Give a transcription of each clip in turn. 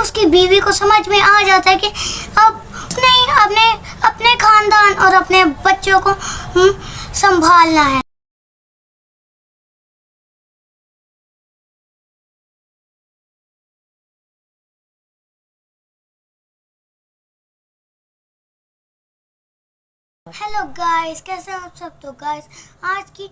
उसकी बीवी को समझ में आ जाता है कि अब नहीं, अपने अपने खानदान और अपने बच्चों को संभालना है। हेलो गाइस, कैसे हो आप सब। तो गाइस, आज की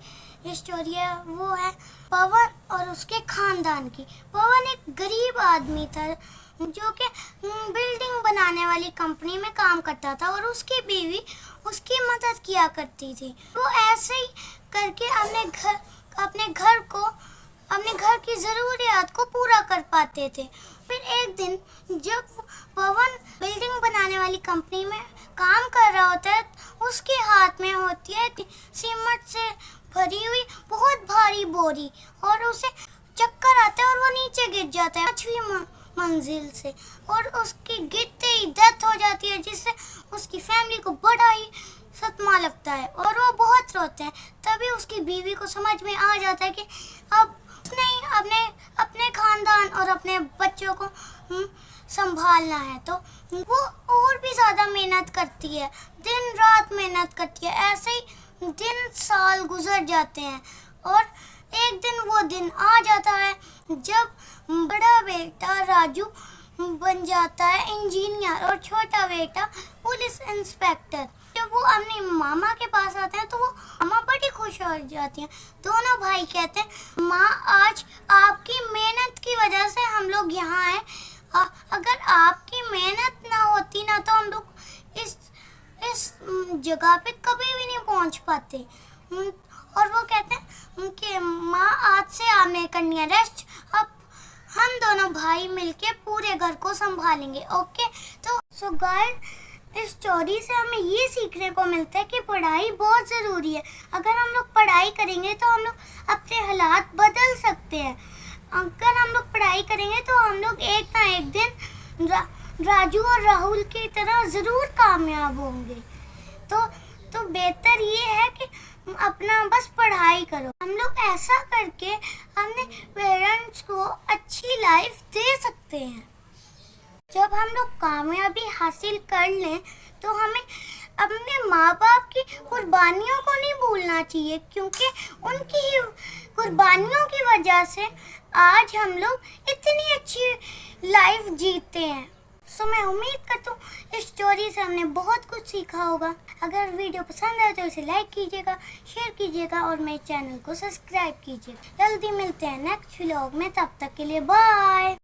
स्टोरी है वो है पवन और उसके खानदान की। पवन एक गरीब आदमी था जो कि बिल्डिंग बनाने वाली कंपनी में काम करता था और उसकी बीवी उसकी मदद किया करती थी। वो ऐसे ही करके अपने घर की ज़रूरियात को पूरा कर पाते थे। फिर एक दिन जब पवन बिल्डिंग बनाने वाली कंपनी में काम कर रहा होता है, उसके हाथ में होती है सीमेंट से भरी हुई बहुत भारी बोरी और उसे चक्कर आता है और वो नीचे गिर जाता है 5वीं मंजिल से और उसकी गिरते ही डेथ हो जाती है, जिससे उसकी फैमिली को बड़ा ही सदमा लगता है और वो बहुत रोते हैं। तभी उसकी बीवी को समझ में आ जाता है कि अब नहीं, अपने खानदान और अपने बच्चों को संभालना है। तो वो और भी ज़्यादा मेहनत करती है, दिन रात मेहनत करती है। ऐसे ही दिन साल गुजर जाते हैं और एक दिन वो दिन आ जाता है जब बड़ा बेटा राजू बन जाता है इंजीनियर और छोटा बेटा पुलिस इंस्पेक्टर। जब वो अपने मामा के पास आते हैं तो वो मामा बड़ी खुश हो जाती हैं। दोनों भाई कहते हैं, माँ आज आपकी मेहनत की वजह से हम लोग यहाँ आए। अगर आपकी मेहनत ना होती ना तो हम लोग इस जगह पे कभी भी नहीं पहुँच पाते। और वो कहते हैं कि माँ आज से आपने करनी है रेस्ट, अब हम दोनों भाई मिलके पूरे घर को संभालेंगे। ओके, तो गाइस, इस स्टोरी से हमें ये सीखने को मिलता है कि पढ़ाई बहुत ज़रूरी है। अगर हम लोग पढ़ाई करेंगे तो हम लोग अपने हालात बदल सकते हैं। अगर हम लोग पढ़ाई करेंगे तो हम लोग एक ना एक दिन राजू और राहुल की तरह ज़रूर कामयाब होंगे। तो बेहतर ये है कि अपना बस पढ़ाई करो। हम लोग ऐसा करके अपने पेरेंट्स को अच्छी लाइफ दे सकते हैं। जब हम लोग कामयाबी हासिल कर लें तो हमें अपने माँ बाप की कुर्बानियों को नहीं भूलना चाहिए, क्योंकि उनकी ही कुर्बानियों की वजह से आज हम लोग इतनी अच्छी लाइफ जीते हैं। सो मैं उम्मीद करता हूँ इस स्टोरी से हमने बहुत कुछ सीखा होगा। अगर वीडियो पसंद आए तो इसे लाइक कीजिएगा, शेयर कीजिएगा और मेरे चैनल को सब्सक्राइब कीजिएगा। जल्दी मिलते हैं नेक्स्ट व्लॉग में, तब तक के लिए बाय।